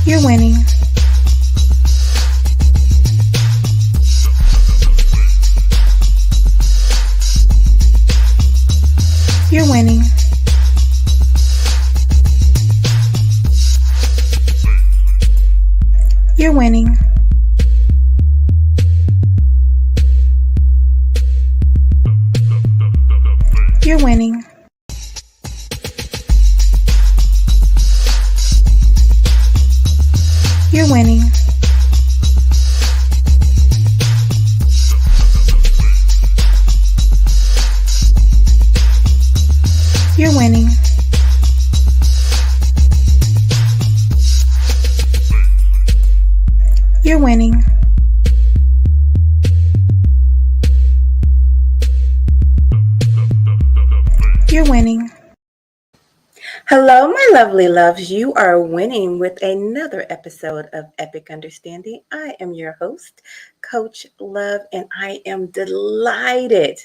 You're winning. You're winning. You're winning. You're winning. You're winning. You're winning. You're winning. You're winning. Hello, my lovely loves. You are winning with another episode of Epic Understanding. I am your host, Coach Love, and I am delighted.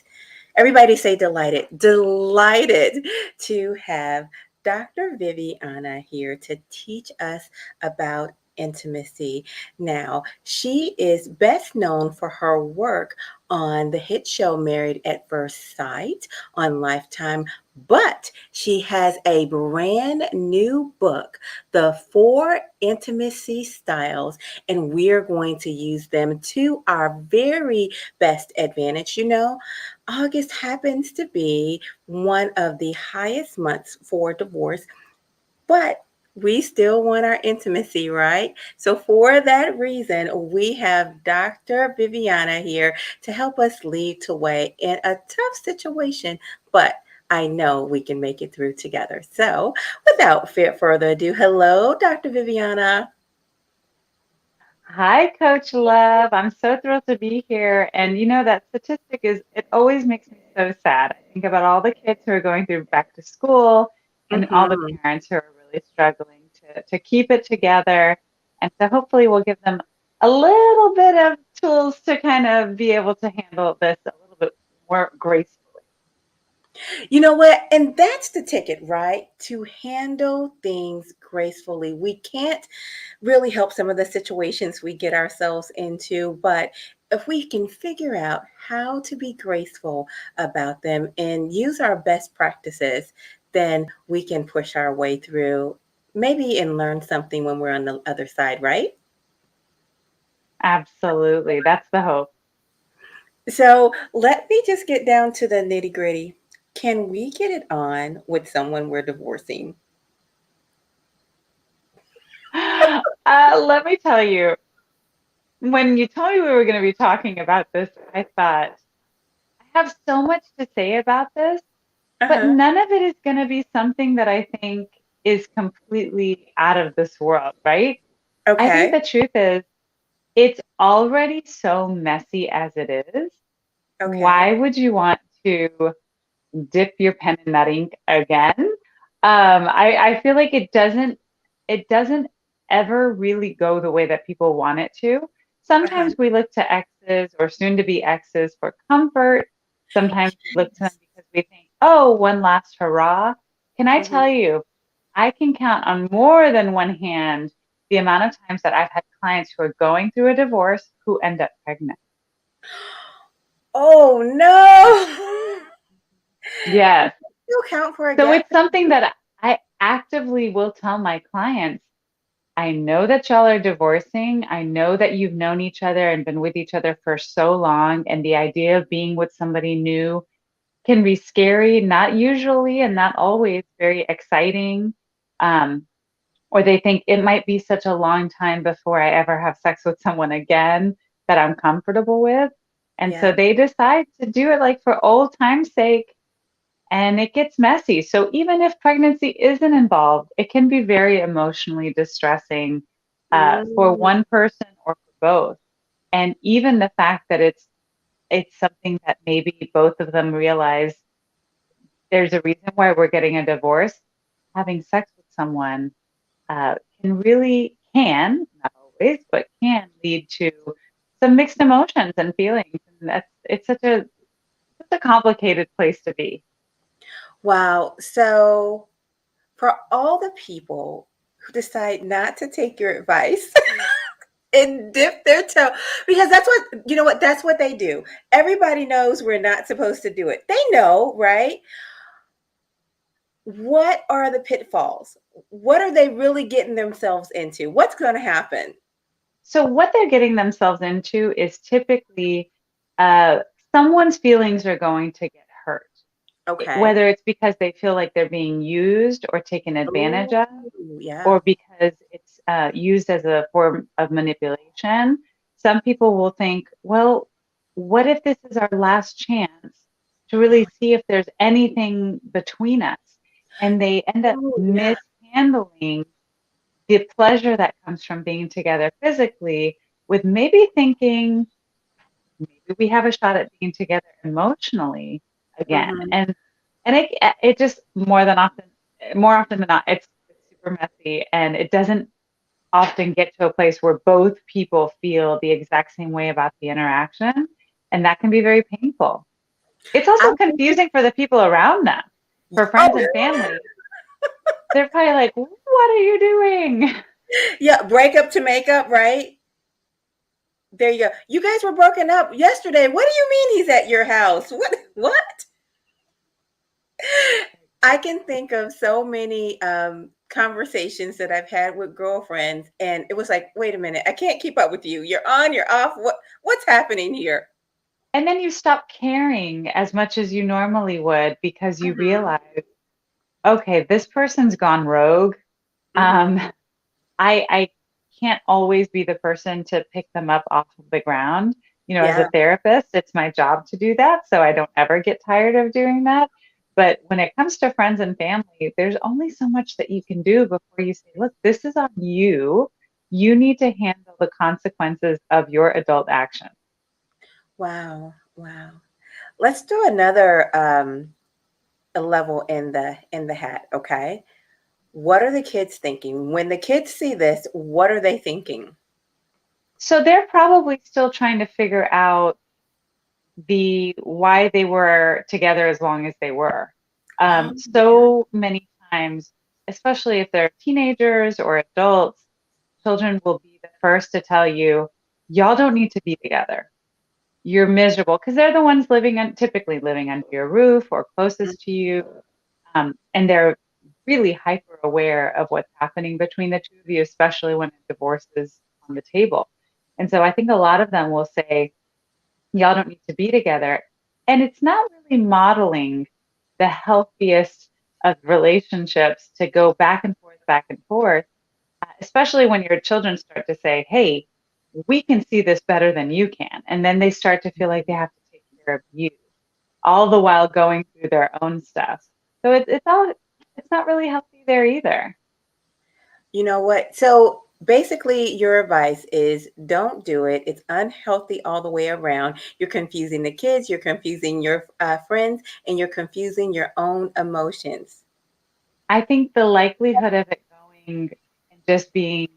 Everybody say delighted. Delighted to have Dr. Viviana here to teach us about intimacy. Now, she is best known for her work on the hit show Married at First Sight on Lifetime, but she has a brand new book, The 4 Intimacy Styles, and we're going to use them to our very best advantage. You know, August happens to be one of the highest months for divorce, but we still want our intimacy, right? So for that reason, we have Dr. Viviana here to help us lead the way in a tough situation, but I know we can make it through together. So without further ado, hello, Dr. Viviana. Hi, Coach Love. I'm so thrilled to be here. And that statistic it always makes me so sad. I think about all the kids who are going through back to school and all the Mhm. parents who are really struggling to keep it together. And so hopefully we'll give them a little bit of tools to kind of be able to handle this a little bit more gracefully. You know what? And that's the ticket, right? To handle things gracefully. We can't really help some of the situations we get ourselves into, but if we can figure out how to be graceful about them and use our best practices, then we can push our way through maybe and learn something when we're on the other side, right? Absolutely. That's the hope. So let me just get down to the nitty gritty. Can we get it on with someone we're divorcing? Let me tell you, when you told me we were going to be talking about this, I thought, I have so much to say about this, but Uh-huh. none of it is going to be something that I think is completely out of this world, right? I think Okay. the truth is, it's already so messy as it is. Okay. Why would you want to dip your pen in that ink again? I feel like it doesn't ever really go the way that people want it to. Uh-huh. Sometimes we look to exes or soon to be exes for comfort. Sometimes we look to them because we think, oh, one last hurrah. Can I Mhm. tell you, I can count on more than one hand the amount of times that I've had clients who are going through a divorce who end up pregnant. Oh no. Yes. You count for a So gap. it's something that I actively will tell my clients. I know that y'all are divorcing. I know that you've known each other and been with each other for so long. And the idea of being with somebody new can be scary, not usually and not always very exciting. Um, or they think it might be such a long time before I ever have sex with someone again that I'm comfortable with. And Yeah. so they decide to do it like for old time's sake, and it gets messy. So even if pregnancy isn't involved, it can be very emotionally distressing for Mm, one person or for both. And even the fact that it's something that maybe both of them realize there's a reason why we're getting a divorce. Having sex with someone can, not always, but can lead to some mixed emotions and feelings. And it's such a complicated place to be. wow. So for all the people who decide not to take your advice and dip their toe, because that's what, you know what, that's what they do. Everybody knows we're not supposed to do it. They know, right? What are the pitfalls? What are they really getting themselves into? What's going to happen? So what they're getting themselves into is typically uh, someone's feelings are going to get hurt, Okay. whether it's because they feel like they're being used or taken advantage Oh, of, yeah. or because it's used as a form of manipulation. Some people will think, well, what if this is our last chance to really see if there's anything between us? And they end up Oh, yeah. mishandling the pleasure that comes from being together physically with maybe thinking maybe we have a shot at being together emotionally again. Hmm. And it just more often than not, it's super messy, and it doesn't often get to a place where both people feel the exact same way about the interaction, and that can be very painful. It's I also think it's, confusing for the people around them, for friends and oh, family. They're probably like, "What are you doing?" yeah. Break up to make up, right? There you go. You guys were broken up yesterday. What do you mean he's at your house? What? What? I can think of so many conversations that I've had with girlfriends, and it was like, wait a minute, I can't keep up with you. You're on, you're off. What's happening here? And then you stop caring as much as you normally would because you Hmm. realize, okay, this person's gone rogue. Hmm. Um, I can't always be the person to pick them up off of the ground. You know, as a Yeah. therapist, it's my job to do that, so I don't ever get tired of doing that. But when it comes to friends and family, there's only so much that you can do before you say, look, this is on you. You need to handle the consequences of your adult action. Wow. Wow. Let's do another a level in the hat, okay? What are the kids thinking? When the kids see this, what are they thinking? So they're probably still trying to figure out the why they were together as long as they were. Oh, yeah. So many times, especially if they're teenagers or adults, children will be the first to tell you, y'all don't need to be together. You're miserable because they're the ones typically living under your roof or closest to you. And they're really hyper aware of what's happening between the two of you, especially when a divorce is on the table. And so I think a lot of them will say, y'all don't need to be together. And it's not really modeling the healthiest of relationships to go back and forth, especially when your children start to say, hey, we can see this better than you can. And then they start to feel like they have to take care of you, all the while going through their own stuff. So it's not really healthy there either. You know what? So basically, your advice is don't do it. It's unhealthy all the way around. You're confusing the kids, you're confusing your friends, and you're confusing your own emotions. I think the likelihood of it going and just being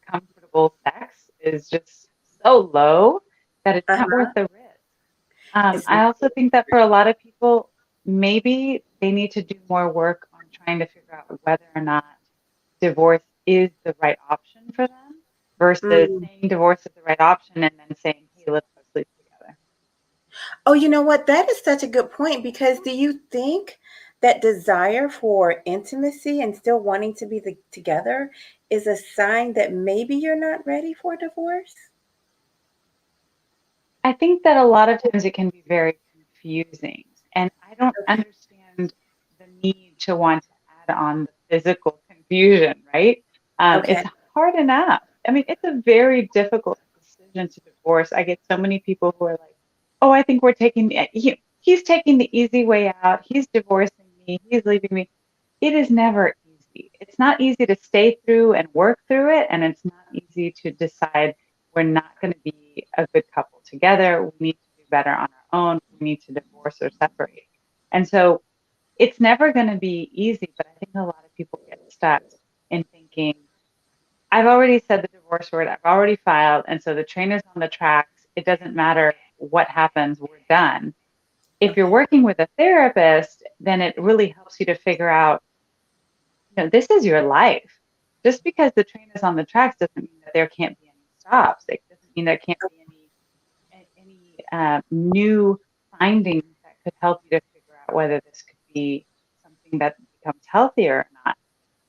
comfortable sex is just so low that it's not worth Uh-huh. the risk. It's I not. also think that for a lot of people, maybe they need to do more work on trying to figure out whether or not divorce is the right option for them versus Mm. saying divorce is the right option and then saying, hey, let's go sleep together. Oh, you know what? That is such a good point, because do you think that desire for intimacy and still wanting to be together is a sign that maybe you're not ready for divorce? I think that a lot of times it can be very confusing, and I don't Okay. understand the need to want to add on the physical confusion, right? Okay. It's hard enough. I mean, it's a very difficult decision to divorce. I get so many people who are like, "Oh, I think he's taking the easy way out. He's divorcing me. He's leaving me." It is never easy. It's not easy to stay through and work through it, and it's not easy to decide we're not going to be a good couple together. We need to do better on our own. We need to divorce or separate. And so it's never going to be easy, but I think a lot of people get stuck in thinking, I've already said the divorce word, I've already filed, and so the train is on the tracks. It doesn't matter what happens, we're done. If you're Okay. working with a therapist, then it really helps you to figure out, this is your life. just because the train is on the tracks doesn't mean that there can't be any stops. It doesn't mean there can't be any new findings that could help you to figure out whether this could be something that becomes healthier or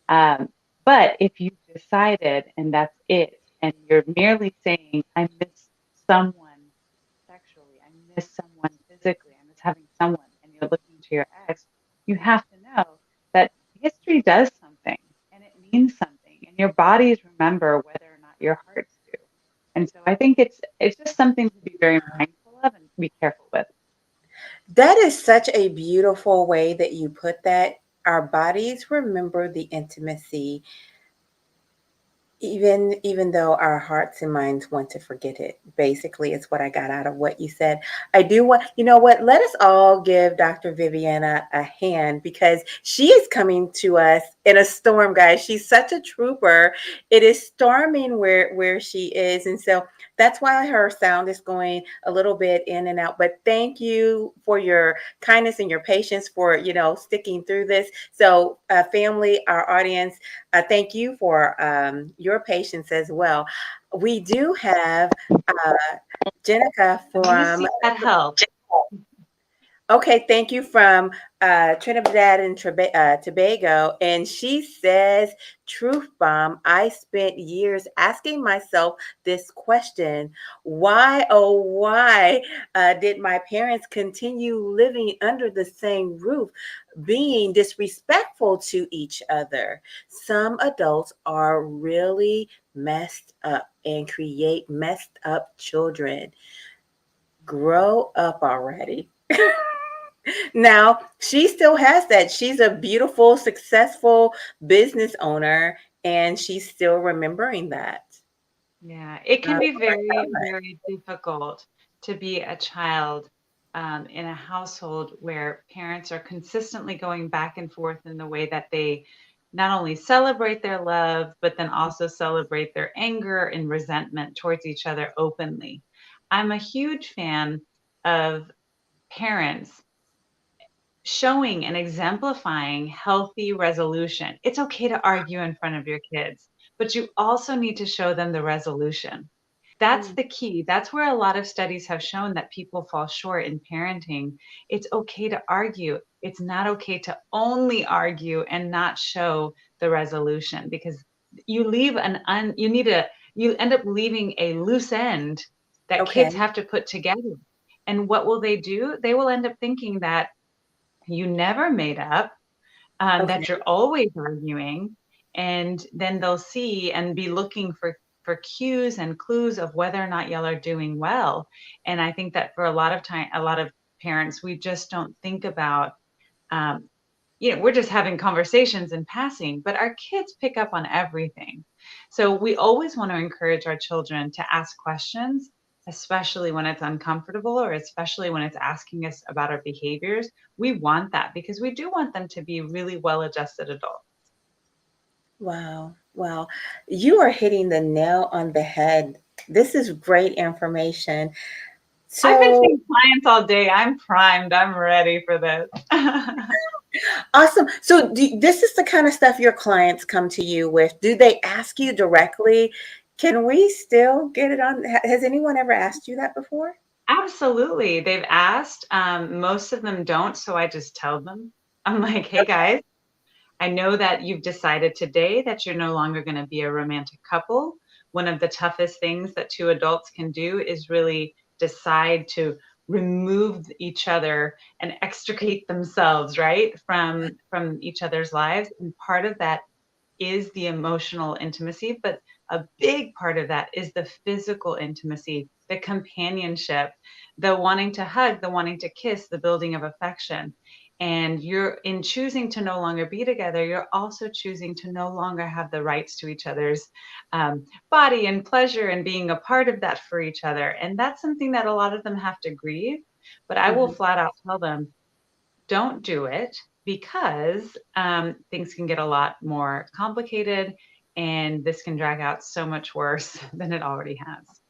not. But if you've decided and that's it, and you're merely saying, I miss someone sexually, I miss someone physically, I miss having someone, and you're looking to your ex, you have to know that history does something and it means something, and your bodies remember whether or not your hearts do. And so I think it's just something to be very mindful of and be careful with. That is such a beautiful way that you put that. Our bodies remember the intimacy even though our hearts and minds want to forget it. Basically, it's what I got out of what you said. I do want, you know what, let us all give Dr. Viviana a hand, because she is coming to us in a storm, guys. She's such a trooper. It is storming where she is, and so that's why her sound is going a little bit in and out. But thank you for your kindness and your patience for, sticking through this. So family, our audience, thank you for your patience as well. We do have Jenica Let me from, see that help. okay, thank you, from Trinidad and Tobago. And she says, Truth Bomb, I spent years asking myself this question: why, oh, why did my parents continue living under the same roof, being disrespectful to each other? Some adults are really messed up and create messed up children. Grow up already. Now, she still has that. She's a beautiful, successful business owner, and she's still remembering that. Yeah, it can Oh be my very, God. very difficult to be a child in a household where parents are consistently going back and forth in the way that they not only celebrate their love, but then also celebrate their anger and resentment towards each other openly. I'm a huge fan of parents showing and exemplifying healthy resolution. It's okay to argue in front of your kids, but you also need to show them the resolution. That's Mm, the key. That's where a lot of studies have shown that people fall short in parenting. It's okay to argue. It's not okay to only argue and not show the resolution, because you leave you end up leaving a loose end that okay. kids have to put together. And what will they do? They will end up thinking that you never made up, Okay. that you're always arguing, and then they'll see and be looking for cues and clues of whether or not y'all are doing well. And I think that for a lot of parents, we just don't think about, um, we're just having conversations in passing, but our kids pick up on everything. So we always want to encourage our children to ask questions, especially when it's uncomfortable or especially when it's asking us about our behaviors. We want that because we do want them to be really well adjusted adults. Wow. Wow. You are hitting the nail on the head. This is great information. I've been So seeing clients all day. I'm primed. I'm ready for this. awesome. So this is the kind of stuff your clients come to you with. Do they ask you directly? Can we still get it on? Has anyone ever asked you that before? Absolutely. They've asked. Most of them don't. So I just tell them, I'm like, hey guys, I know that you've decided today that you're no longer going to be a romantic couple. One of the toughest things that two adults can do is really decide to remove each other and extricate themselves, right, from each other's lives. And part of that is the emotional intimacy, but a big part of that is the physical intimacy, the companionship, the wanting to hug, the wanting to kiss, the building of affection. And you're in choosing to no longer be together, you're also choosing to no longer have the rights to each other's body and pleasure and being a part of that for each other. And that's something that a lot of them have to grieve. But I will Mhm. flat out tell them, don't do it, because things can get a lot more complicated and this can drag out so much worse than it already has.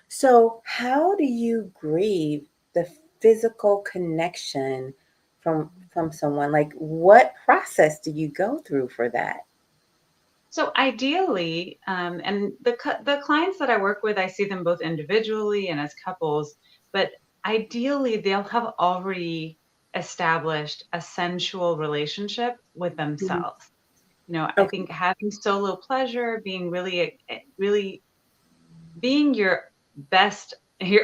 So, how do you grieve the physical connection from someone? Like, what process do you go through for that? So ideally, and the clients that I work with, I see them both individually and as couples, but ideally they'll have already established a sensual relationship with Mhm. themselves. I Okay. think having solo pleasure, being really being your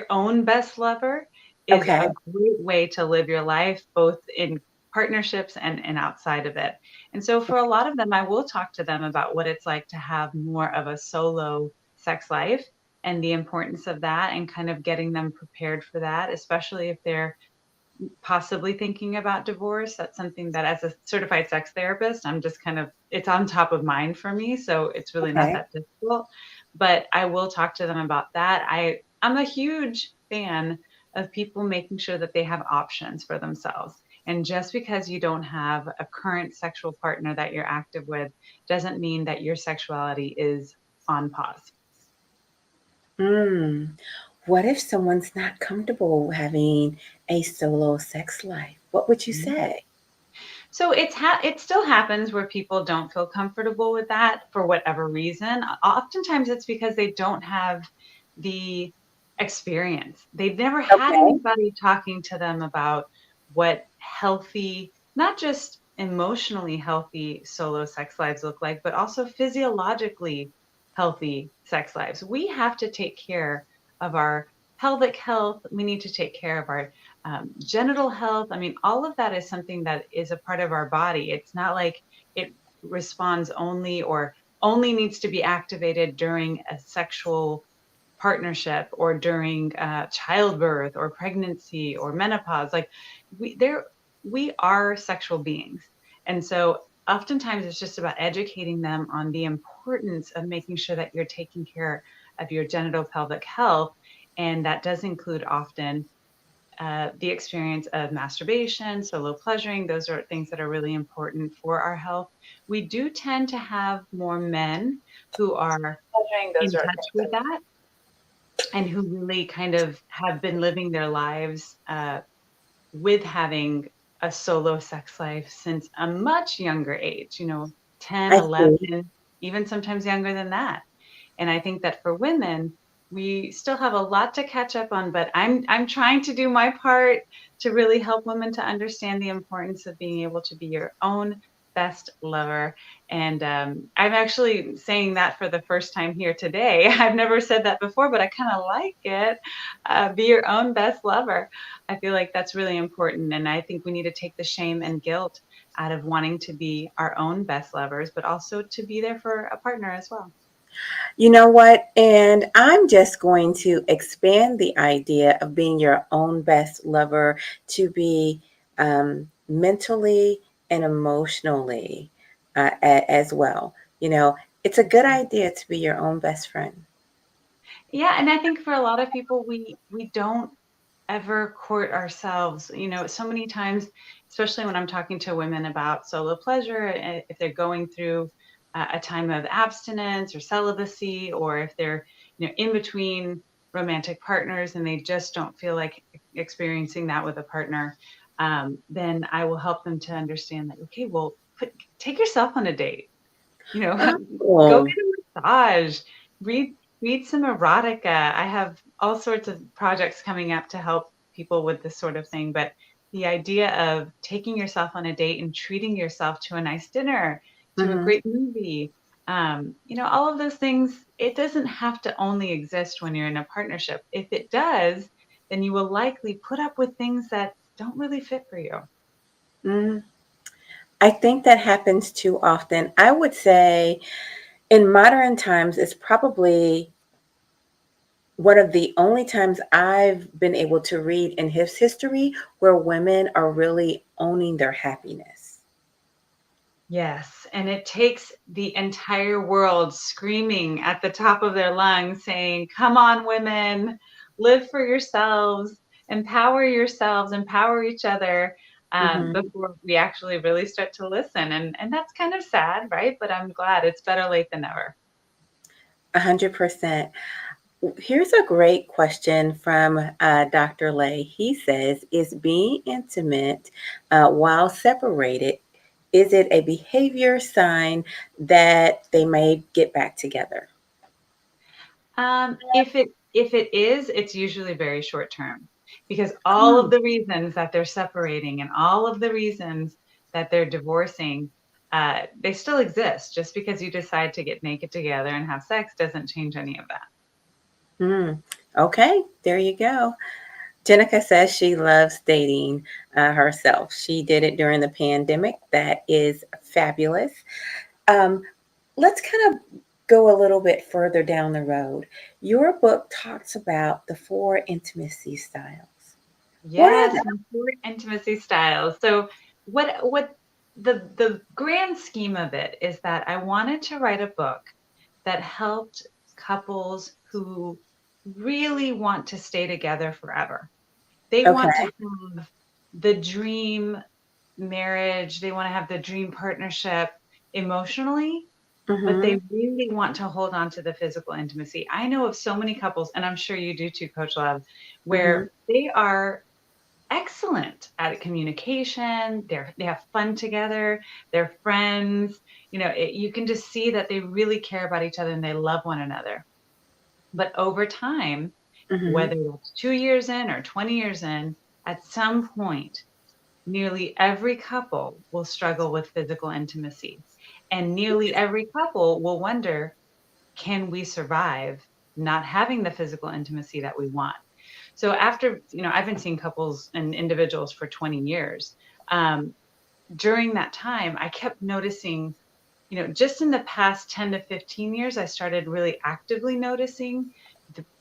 own best lover is Okay. a great way to live your life, both in partnerships and outside of it. And so for a lot of them, I will talk to them about what it's like to have more of a solo sex life and the importance of that and kind of getting them prepared for that, especially if they're possibly thinking about divorce. That's something that as a certified sex therapist, I'm just kind of it's on top of mind for me, so it's really not Okay. that difficult. But I will talk to them about that. I'm a huge fan of people making sure that they have options for themselves. And just because you don't have a current sexual partner that you're active with doesn't mean that your sexuality is on pause. Mm. What if someone's not comfortable having a solo sex life? What would you say? So it still happens where people don't feel comfortable with that for whatever reason. Oftentimes it's because they don't have the experience. They've never had Okay. anybody talking to them about what healthy, not just emotionally healthy solo sex lives look like, but also physiologically healthy sex lives. We have to take care of our pelvic health. We need to take care of our genital health. I mean, all of that is something that is a part of our body. It's not like it responds only or only needs to be activated during a sexual partnership or during childbirth or pregnancy or menopause. Like we there we are sexual beings. And so oftentimes it's just about educating them on the importance of making sure that you're taking care of your genital pelvic health. And that does include often the experience of masturbation, solo pleasuring. Those are things that are really important for our health. We do tend to have more men who are in touch with that and who really kind of have been living their lives with having a solo sex life since a much younger age, 10, I 11, see. even sometimes younger than that. And I think that for women, we still have a lot to catch up on, but I'm trying to do my part to really help women to understand the importance of being able to be your own best lover. And I'm actually saying that for the first time here today. I've never said that before, but I kind of like it. Be your own best lover. I feel like that's really important. And I think we need to take the shame and guilt out of wanting to be our own best lovers, but also to be there for a partner as well. You know what? And I'm just going to expand the idea of being your own best lover to be mentally and emotionally as well. You know, it's a good idea to be your own best friend. Yeah, and I think for a lot of people, we don't ever court ourselves. So many times, especially when I'm talking to women about solo pleasure, if they're going through a time of abstinence or celibacy, or if they're in between romantic partners and they just don't feel like experiencing that with a partner, then I will help them to understand that. Okay, well, take yourself on a date. Go Oh, get a massage, read read some erotica. I have all sorts of projects coming up to help people with this sort of thing, but the idea of taking yourself on a date and treating yourself to a nice dinner, to a mhm. great movie, all of those things, it doesn't have to only exist when you're in a partnership. If it does, then you will likely put up with things that don't really fit for you. Mm. I think that happens too often. I would say in modern times, it's probably one of the only times I've been able to read in his history where women are really owning their happiness. Yes, and it takes the entire world screaming at the top of their lungs saying, "Come on, women, live for yourselves, empower each other," Mhm. before we actually really start to listen. And that's kind of sad, right? But I'm glad it's better late than never. 100%. Here's a great question from Dr. Lay. He says, is being intimate while separated is it a behavior sign that they may get back together? If it is, it's usually very short term, because all of the reasons that they're separating and all of the reasons that they're divorcing, they still exist. Just because you decide to get naked together and have sex doesn't change any of that. Okay, there you go. Jenica says she loves dating herself. She did it during the pandemic. That is fabulous. Um, let's kind of go a little bit further down the road. Your book talks about the 4 intimacy styles. What are Yes, they? and 4 intimacy styles. So what the grand scheme of it is that I wanted to write a book that helped couples who really want to stay together forever. They want to Okay. have the dream marriage, they want to have the dream partnership emotionally, but Mm-hmm. they really want to hold on to the physical intimacy. I know of so many couples, and I'm sure you do too, Coach Love, Mm-hmm. where they are excellent at communication. They have fun together. They're friends. You can just see that they really care about each other and they love one another. But over time, Mm-hmm. whether that's 2 years in or 20 years in, at some point, nearly every couple will struggle with physical intimacy. And nearly every couple will wonder, can we survive not having the physical intimacy that we want? So I've been seeing couples and individuals for 20 years. Um, During that time, I kept noticing, just in the past 10 to 15 years, I started really actively noticing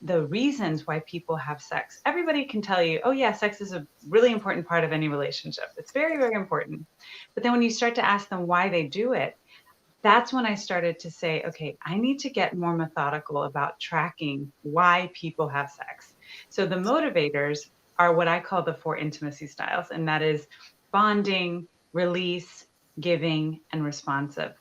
the reasons why people have sex. Everybody can tell you, oh, yeah, sex is a really important part of any relationship. It's very, very important. But then when you start to ask them why they do it, that's when I started to say, okay, I need to get more methodical about tracking why people have sex. So the motivators are what I call the 4 intimacy styles, and that is bonding, release, giving, and responsive.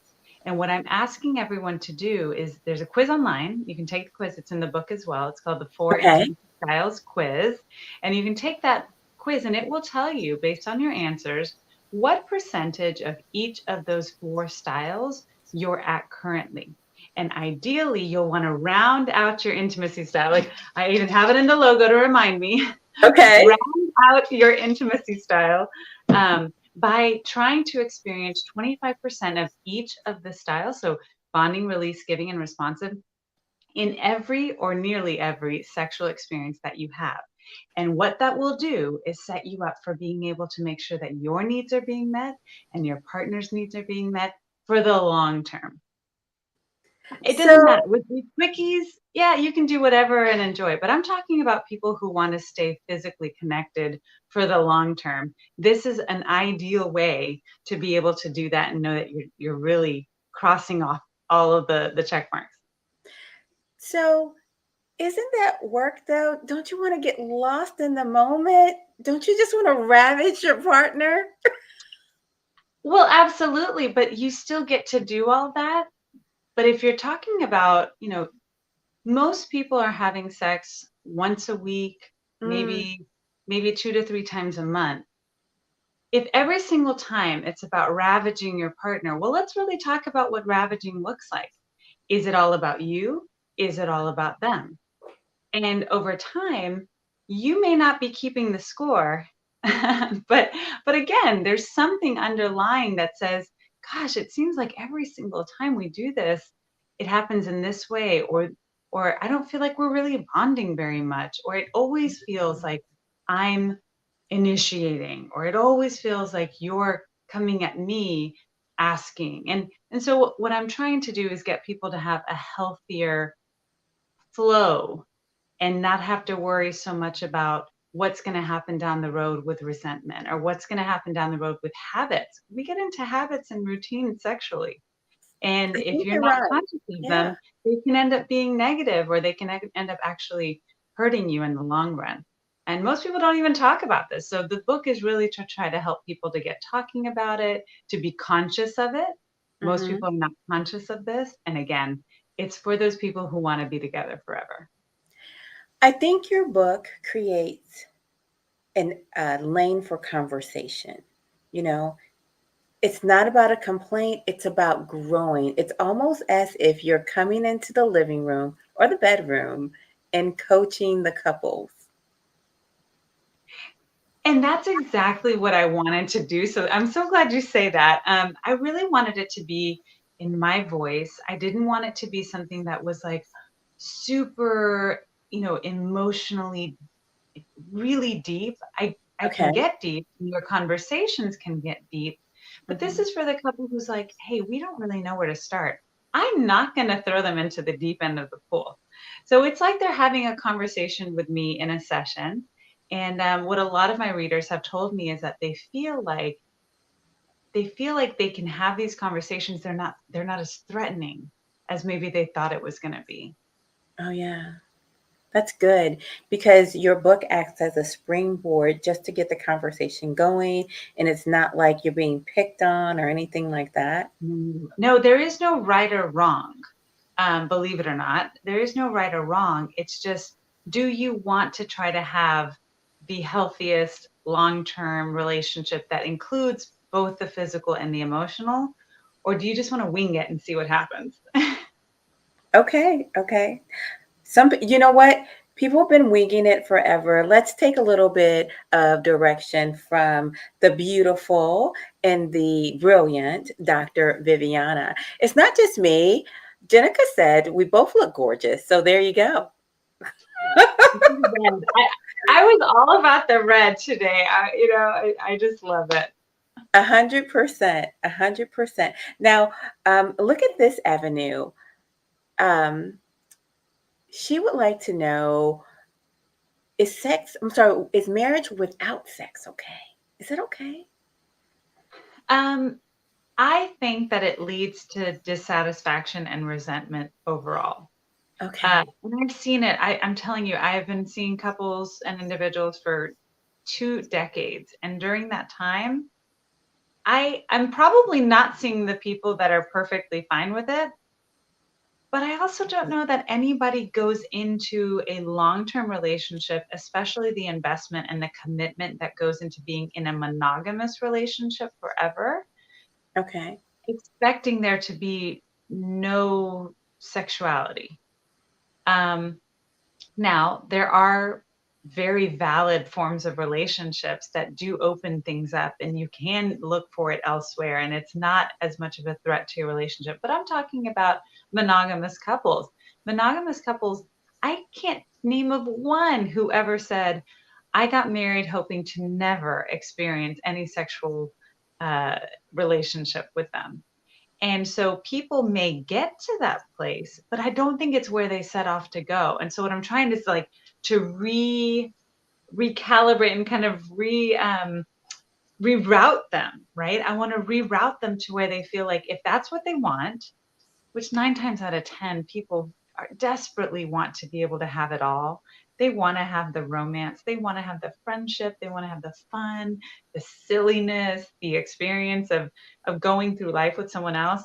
And what I'm asking everyone to do is there's a quiz online. You can take the quiz, it's in the book as well. It's called the 4 Okay. Intimacy Styles Quiz. And you can take that quiz, and it will tell you, based on your answers, what percentage of each of those 4 styles you're at currently. And ideally, you'll want to round out your intimacy style. Like, I even have it in the logo to remind me. Okay. Round out your intimacy style by trying to experience 25% of each of the styles. So bonding, release, giving, and responsive in every or nearly every sexual experience that you have. And what that will do is set you up for being able to make sure that your needs are being met and your partner's needs are being met for the long term. It doesn't So matter. With these quickies, yeah, you can do whatever and enjoy it. But I'm talking about people who want to stay physically connected for the long term. This is an ideal way to be able to do that and know that you're really crossing off all of the check marks. so isn't that work though? Don't you want to get lost in the moment? Don't you just want to ravage your partner? Well, absolutely, but you still get to do all that. But if you're talking about, most people are having sex once a week, Mm, maybe 2 to 3 times a month. If every single time it's about ravaging your partner, well, let's really talk about what ravaging looks like. Is it all about you? Is it all about them? And over time, you may not be keeping the score, but again, there's something underlying that says, gosh, it seems like every single time we do this, it happens in this way, or I don't feel like we're really bonding very much, or it always feels like I'm initiating, or it always feels like you're coming at me asking. And so what I'm trying to do is get people to have a healthier flow and not have to worry so much about what's going to happen down the road with resentment or what's going to happen down the road with habits. We get into habits and routines sexually. And I if think you're you're not right. conscious of Yeah. them, they can end up being negative or they can end up actually hurting you in the long run. And most people don't even talk about this. So the book is really to try to help people to get talking about it, to be conscious of it. Most Hmm. people are not conscious of this. And again, it's for those people who want to be together forever. I think your book creates a lane for conversation. You know, It's not about a complaint, it's about growing. It's almost as if you're coming into the living room or the bedroom and coaching the couples. And that's exactly what I wanted to do. So I'm so glad you say that. I really wanted it to be in my voice. I didn't want it to be something that was like super, emotionally really deep. I can Okay. get deep. Your conversations can get deep. But this Mhm. is for the couple who's like, hey, we don't really know where to start. I'm not going to throw them into the deep end of the pool. So it's like they're having a conversation with me in a session. And what a lot of my readers have told me is that they feel like they can have these conversations. They're not as threatening as maybe they thought it was going to be. Oh, yeah. That's good because your book acts as a springboard just to get the conversation going. And it's not like you're being picked on or anything like that. No, there is no right or wrong. Believe it or not, there is no right or wrong. It's just, do you want to try to have the healthiest long-term relationship that includes both the physical and the emotional? Or do you just want to wing it and see what happens? Okay. Okay. You know what? People have been winging it forever. Let's take a little bit of direction from the beautiful and the brilliant Dr. Viviana. It's not just me. Jenica said we both look gorgeous. So there you go. Red. I was all about the red today. I just love it. 100%. 100%. Now, look at this avenue. Um, she would like to know, is marriage without sex okay? Is it okay? Um, I think that it leads to dissatisfaction and resentment overall. Okay. And I've seen it. I'm telling you, I have been seeing couples and individuals for 2 decades. And during that time, I'm probably not seeing the people that are perfectly fine with it. But I also don't know that anybody goes into a long-term relationship, especially the investment and the commitment that goes into being in a monogamous relationship forever, Okay. expecting there to be no sexuality. Um, Now, there are very valid forms of relationships that do open things up, and you can look for it elsewhere, and it's not as much of a threat to your relationship. But I'm talking about monogamous couples. Monogamous couples, I can't name of one who ever said, I got married hoping to never experience any sexual uh, relationship with them. And so people may get to that place, but I don't think it's where they set off to go. And so what I'm trying to is like to recalibrate and kind of reroute them, right? I want to reroute them to where they feel like if that's what they want, which 9 times out of 10 people desperately want to be able to have it all. They want to have the romance, they want to have the friendship, they want to have the fun, the silliness, the experience of going through life with someone else,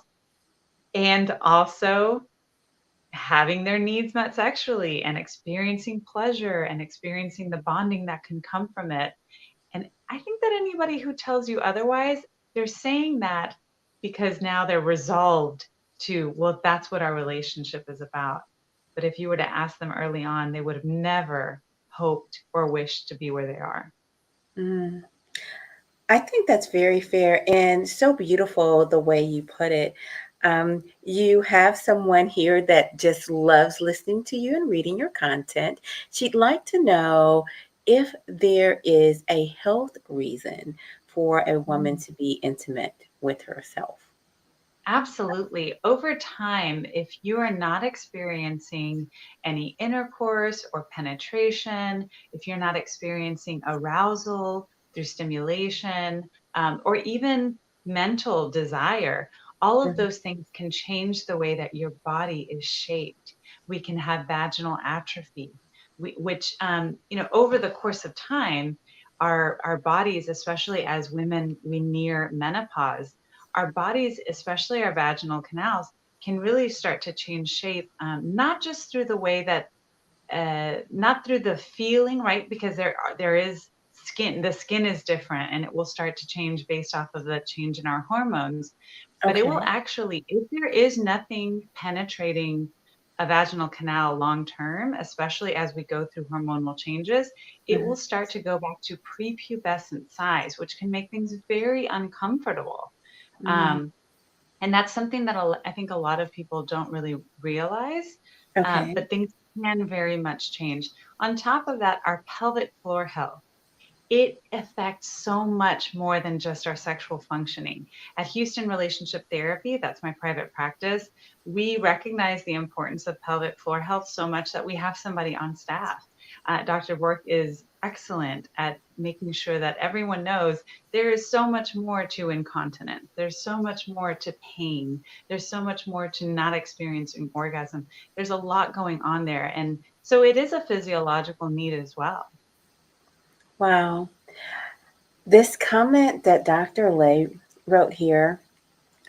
and also having their needs met sexually and experiencing pleasure and experiencing the bonding that can come from it. And I think that anybody who tells you otherwise, they're saying that because now they're resolved to, well, that's what our relationship is about. But if you were to ask them early on, they would have never hoped or wished to be where they are. Mm. I think that's very fair and so beautiful the way you put it. You have someone here that just loves listening to you and reading your content. She'd like to know if there is a health reason for a woman to be intimate with herself. Absolutely. Over time, if you are not experiencing any intercourse or penetration, if you're not experiencing arousal through stimulation, or even mental desire, all of Mhm. those things can change the way that your body is shaped. We can have vaginal atrophy, which, over the course of time, our bodies, especially as women, we near menopause, our bodies, especially our vaginal canals, can really start to change shape, not just through the way that, not through the feeling, right? Because there is the skin is different, and it will start to change based off of the change in our hormones. But it will Okay. actually, if there is nothing penetrating a vaginal canal long term, especially as we go through hormonal changes, it Mhm. will start to go back to prepubescent size, which can make things very uncomfortable. Mm. Um, and that's something that I think a lot of people don't really realize, Okay. but things can very much change. On top of that, our pelvic floor health, it affects so much more than just our sexual functioning. At Houston Relationship Therapy, that's my private practice, we recognize the importance of pelvic floor health so much that we have somebody on staff. Dr. Bork is excellent at making sure that everyone knows there is so much more to incontinence. There's so much more to pain. There's so much more to not experiencing orgasm. There's a lot going on there. And so it is a physiological need as well. Wow. This comment that Dr. Lay wrote here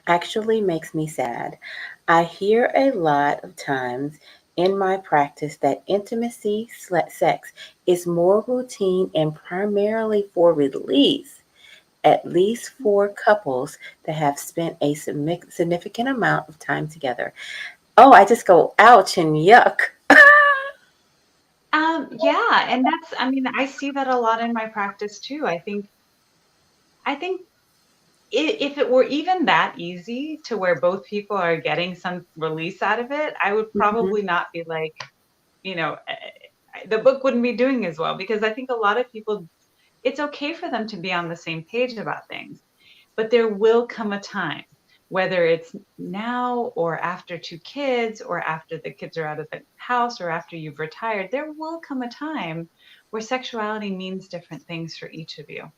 actually makes me sad. I hear a lot of times in my practice that intimacy sex is more routine and primarily for release, at least for couples that have spent a significant amount of time together. Oh, I just go, ouch and yuck. Yeah, and I mean, I see that a lot in my practice too. I think if it were even that easy to where both people are getting some release out of it, I would Mhm. probably not be like, the book wouldn't be doing as well, because I think a lot of people, it's okay for them to be on the same page about things, but there will come a time, whether it's now or after 2 kids or after the kids are out of the house or after you've retired, there will come a time where sexuality means different things for each of you.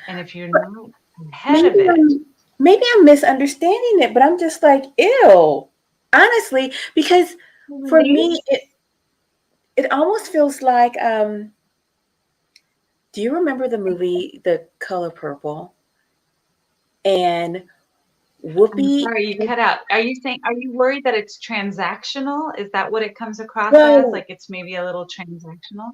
And if you're not ahead Maybe of it, maybe I'm misunderstanding it, but I'm just like, ew. Honestly, because for me, release. it almost feels like do you remember the movie The Color Purple? And I'm Whoopi, sorry, you cut out. Are you worried that it's transactional? Is that what it comes across as? well, Like it's maybe a little transactional?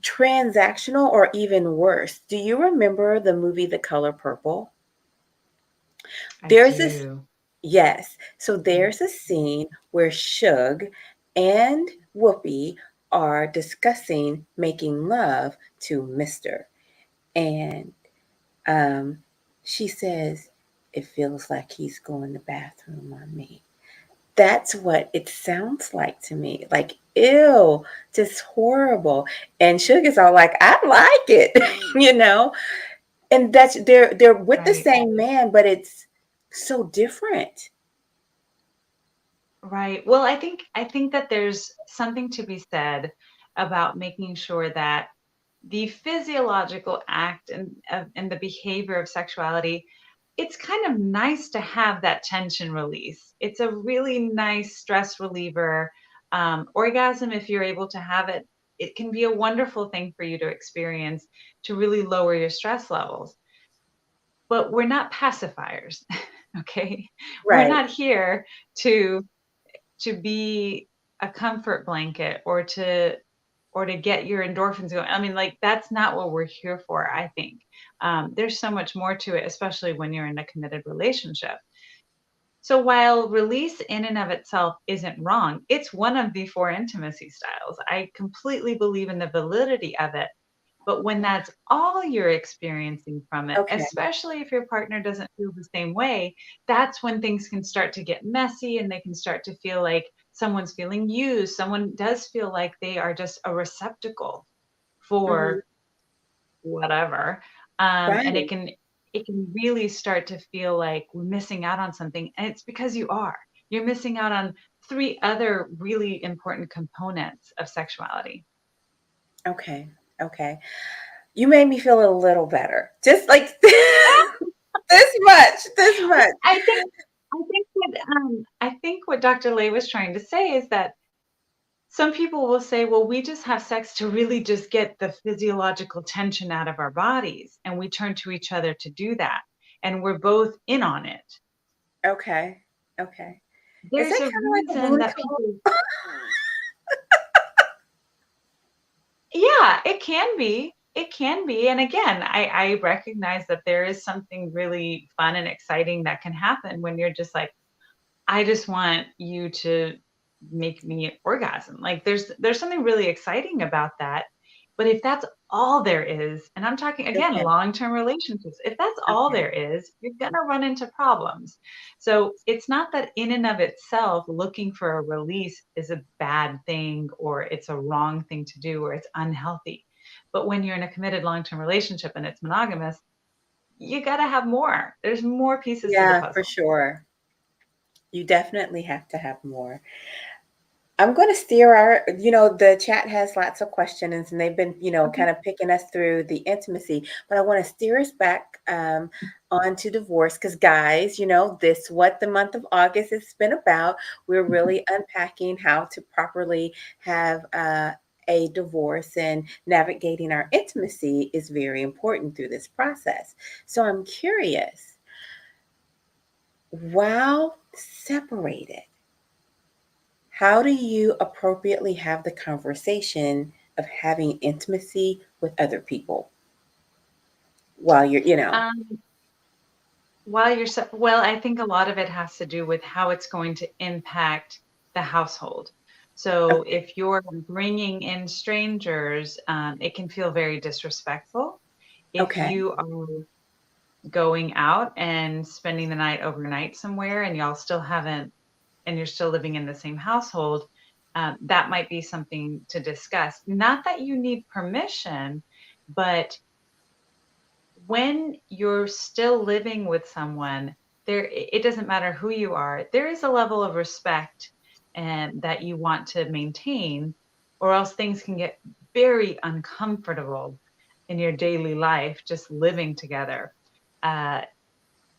transactional or even worse. Do you remember the movie The Color Purple? I There's this, do. yes. So there's a scene where Suge and Whoopi are discussing making love to Mr. And um, she says, it feels like he's going to the bathroom on me. That's what it sounds like to me. Like, ew, just horrible. And Sugar's all like, I like it, you know? And that's they're with the Right. same man, but it's so different. Right. Well, I think that there's something to be said about making sure that the physiological act and the behavior of sexuality, it's kind of nice to have that tension release. It's a really nice stress reliever. Orgasm, if you're able to have it, it can be a wonderful thing for you to experience to really lower your stress levels. But we're not pacifiers, okay? We're Right. not here to be a comfort blanket or to get your endorphins going. I mean, like, that's not what we're here for, I think. There's so much more to it, especially when you're in a committed relationship. So while release in and of itself isn't wrong, it's one of the four intimacy styles. I completely believe in the validity of it. But when that's all you're experiencing from it, Okay. especially if your partner doesn't feel the same way, that's when things can start to get messy and they can start to feel like someone's feeling used. Someone does feel like they are just a receptacle Hmm. for whatever. And Right. it can really start to feel like we're missing out on something. And it's because you are. You're missing out on three other really important components of sexuality. Okay. Okay. You made me feel a little better. Just like this much. This much. I think what Dr. Lay was trying to say is that some people will say, well, we just have sex to really just get the physiological tension out of our bodies, and we turn to each other to do that, and we're both in on it. Okay. Okay. Is There's that a kind of like a reason booty that call? people, yeah, it can be. It can be. And again, I recognize that there is something really fun and exciting that can happen when you're just like, I just want you to make me orgasm. Like there's something really exciting about that. But if that's all there is, and I'm talking again, Okay. long-term relationships, if that's all Okay. there is, you're gonna run into problems. So it's not that in and of itself, looking for a release is a bad thing or it's a wrong thing to do or it's unhealthy. But when you're in a committed long-term relationship and it's monogamous, you gotta have more. There's more pieces to the Yeah, for puzzle. sure. You definitely have to have more. I'm going to steer the chat has lots of questions and they've been, Okay. kind of picking us through the intimacy, but I want to steer us back onto divorce because, guys, this what the month of August has been about. We're really unpacking how to properly have a divorce, and navigating our intimacy is very important through this process. So I'm curious, while separated, how do you appropriately have the conversation of having intimacy with other people while you're. Um, While you're well, I think a lot of it has to do with how it's going to impact the household. So Okay. if you're bringing in strangers, it can feel very disrespectful. If Okay. you are going out and spending the night overnight somewhere and y'all still haven't, and you're still living in the same household, that might be something to discuss. Not that you need permission, but when you're still living with someone, it doesn't matter who you are, there is a level of respect and that you want to maintain, or else things can get very uncomfortable in your daily life just living together. Uh,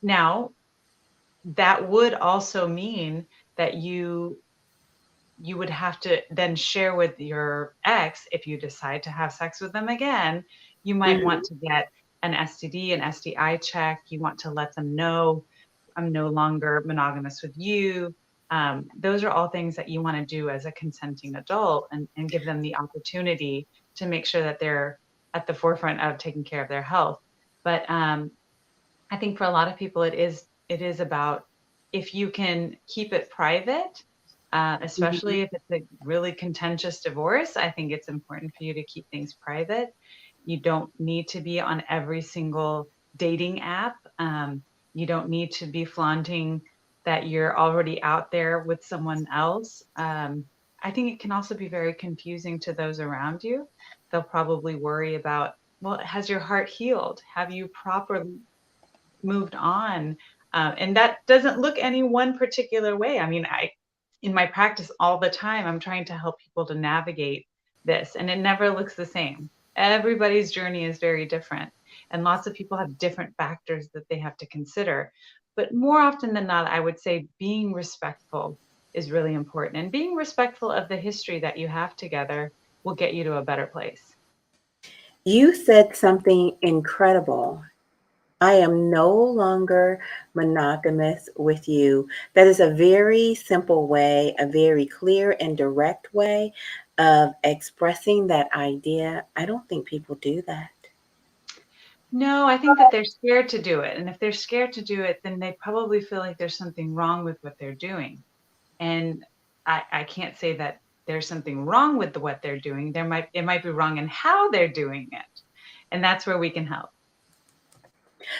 Now, that would also mean that you would have to then share with your ex if you decide to have sex with them again. You might want Mhm. to get an STD, an STI check. You want to let them know, I'm no longer monogamous with you. Those are all things that you want to do as a consenting adult, and give them the opportunity to make sure that they're at the forefront of taking care of their health. But I think for a lot of people, it is about, if you can keep it private, Mhm. especially if it's a really contentious divorce. I think it's important for you to keep things private. You don't need to be on every single dating app. You don't need to be flaunting that you're already out there with someone else. I think it can also be very confusing to those around you. They'll probably worry about, well, has your heart healed? Have you properly moved on? And that doesn't look any one particular way. I mean, in my practice all the time, I'm trying to help people to navigate this, and it never looks the same. Everybody's journey is very different, and lots of people have different factors that they have to consider. But more often than not, I would say being respectful is really important, and being respectful of the history that you have together will get you to a better place. You said something incredible. I am no longer monogamous with you. That is a very simple way, a very clear and direct way of expressing that idea. I don't think people do that. No, I think that they're scared to do it. And if they're scared to do it, then they probably feel like there's something wrong with what they're doing. And I can't say that there's something wrong with what they're doing. It might be wrong in how they're doing it. And that's where we can help.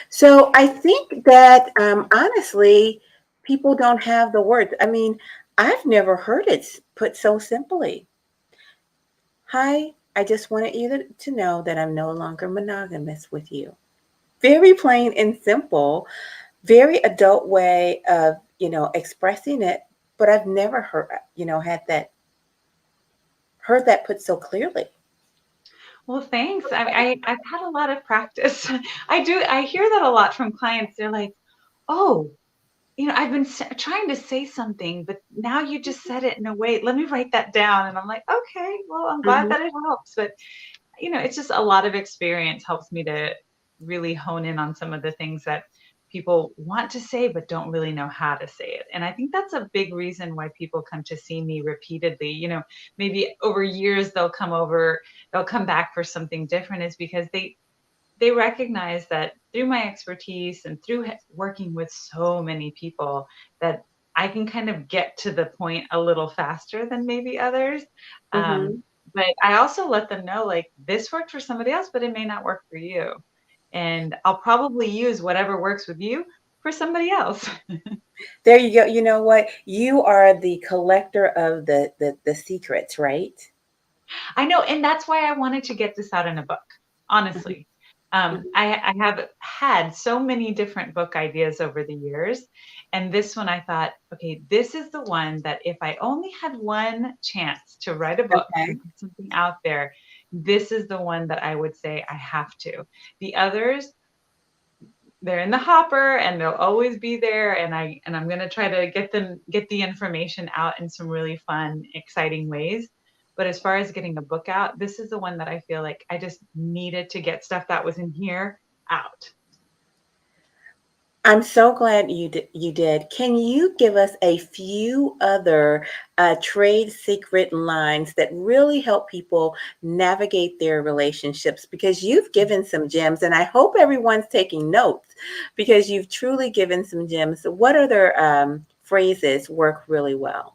So I think that honestly, people don't have the words. I mean, I've never heard it put so simply. Hi, I just wanted you to know that I'm no longer monogamous with you. Very plain and simple, very adult way of, expressing it, but I've never had that heard that put so clearly. Well, thanks. I've had a lot of practice. I hear that a lot from clients. They're like, oh, I've been trying to say something, but now you just said it in a way. Let me write that down. And I'm like, okay, well, I'm glad Mhm. that it helps. But it's just a lot of experience helps me to really hone in on some of the things that people want to say but don't really know how to say it. And I think that's a big reason why people come to see me repeatedly. You know, maybe over years they'll come back for something different, is because they recognize that through my expertise and through working with so many people, that I can kind of get to the point a little faster than maybe others. Mm-hmm. But I also let them know, like, this worked for somebody else, but it may not work for you. And I'll probably use whatever works with you for somebody else. There you go. You know what? You are the collector of the secrets, right? I know, and that's why I wanted to get this out in a book, honestly. I have had so many different book ideas over the years. And this one I thought, okay, this is the one that if I only had one chance to write a book Okay. and put something out there, this is the one that I would say I have to. The others, they're in the hopper and they'll always be there. And I'm going to try to get the information out in some really fun, exciting ways. But as far as getting a book out, this is the one that I feel like I just needed to get stuff that was in here out. I'm so glad you did. Can you give us a few other trade secret lines that really help people navigate their relationships? Because you've given some gems, and I hope everyone's taking notes because you've truly given some gems. What other phrases work really well?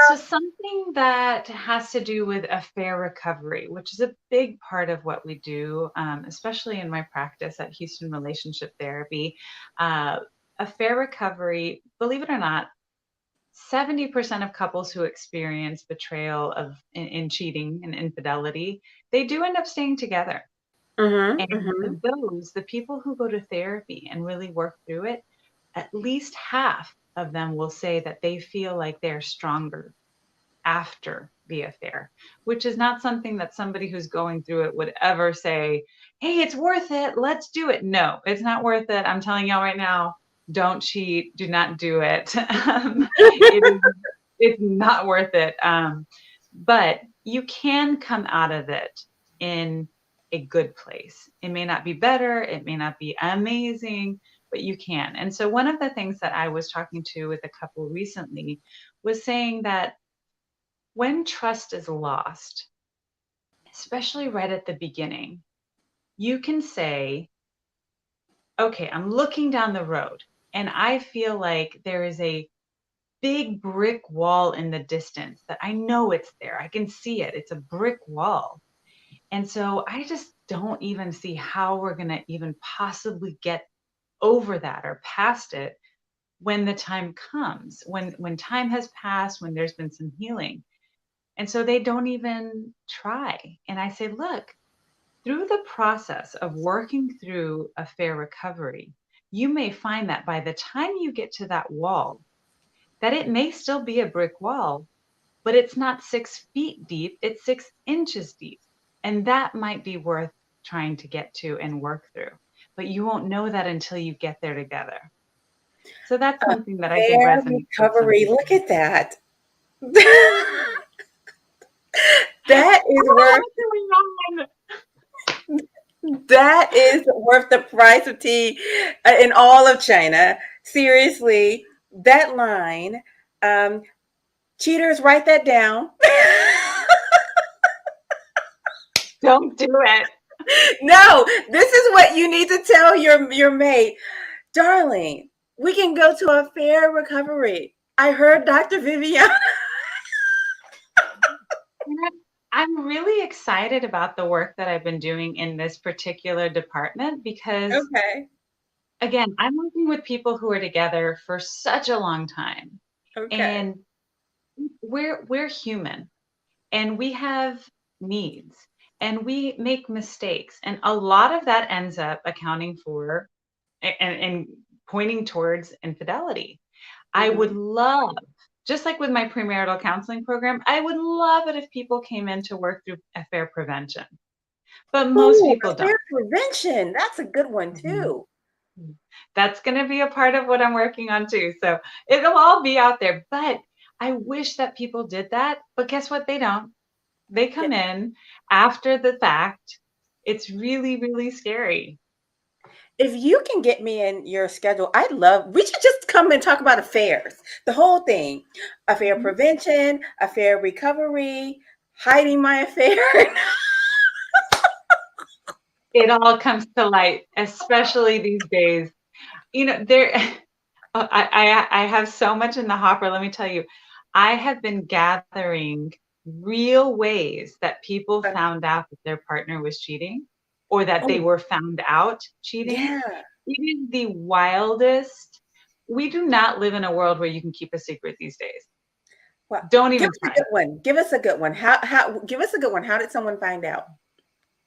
So something that has to do with affair recovery, which is a big part of what we do, especially in my practice at Houston Relationship Therapy. Uh, Affair recovery, believe it or not, 70% of couples who experience betrayal in cheating and infidelity, they do end up staying together. Mm-hmm, And mm-hmm. of those, the people who go to therapy and really work through it, at least half of them will say that they feel like they're stronger after the affair, which is not something that somebody who's going through it would ever say, hey, it's worth it. Let's do it. No, it's not worth it. I'm telling y'all right now, don't cheat. Do not do it. It's not worth it. But you can come out of it in a good place. It may not be better. It may not be amazing, but you can. And so one of the things that I was talking to with a couple recently was saying that when trust is lost, especially right at the beginning, you can say, okay, I'm looking down the road and I feel like there is a big brick wall in the distance that I know it's there. I can see it. It's a brick wall. And so I just don't even see how we're going to even possibly get over that or past it when the time comes, when time has passed, when there's been some healing. And so they don't even try. And I say, look, through the process of working through affair recovery, you may find that by the time you get to that wall, that it may still be a brick wall, but it's not 6 feet deep, it's 6 inches deep. And that might be worth trying to get to and work through. But you won't know that until you get there together. So that's something that I think Fair resonates with some recovery. people. Look at that. That is worth What's going on? that is worth the price of tea in all of China. Seriously, that line. Um, Cheaters, write that down. Don't do it. No, this is what you need to tell your mate, darling. We can go to a fair recovery. I heard Dr. Vivian. I'm really excited about the work that I've been doing in this particular department because, Okay. again, I'm working with people who are together for such a long time. Okay. And we're human and we have needs and we make mistakes. And a lot of that ends up accounting for and pointing towards infidelity. I would Mm-hmm. love, just like with my premarital counseling program, I would love it if people came in to work through affair prevention, but most Ooh, people don't. affair prevention. That's a good one Mhm. too. That's going to be a part of what I'm working on too. So it'll all be out there, but I wish that people did that. But guess what? They don't. They Yeah. come in after the fact. It's really, really scary. if you can get me in your schedule, we should just come and talk about affairs, the whole thing, affair Mhm. prevention, affair recovery, hiding my affair. It all comes to light, especially these days. There, I have so much in the hopper. Let me tell you, I have been gathering real ways that people found out that their partner was cheating or that they Oh, were found out cheating. yeah. It is the wildest. We do not live in a world where you can keep a secret these days. Well, Don't give even us a try. good one. Give us a good one. Give us a good one. How did someone find out?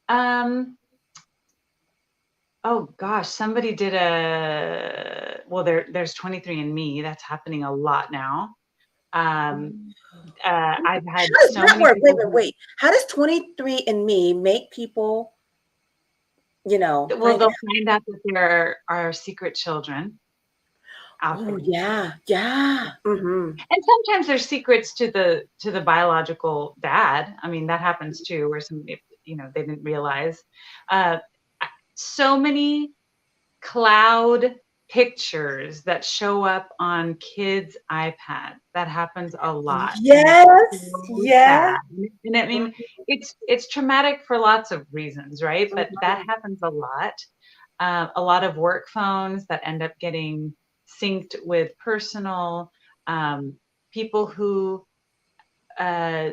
Um, oh gosh, somebody did there's 23andMe. That's happening a lot now. Um, I've How had does so that many work? Wait, people wait, who, wait. How does 23andMe make people, well, find out? they'll find out that there are secret children out Oh, there. yeah, yeah. Mm-hmm. And sometimes there's secrets to the biological dad. I mean, that happens too, where somebody, they didn't realize. Uh, so many cloud pictures that show up on kids' iPads. That happens a lot, and it's Yes, so yes. sad. And I mean, it's traumatic for lots of reasons, right? But that Mhm. happens a lot. A lot of work phones that end up getting synced with personal um, people who uh,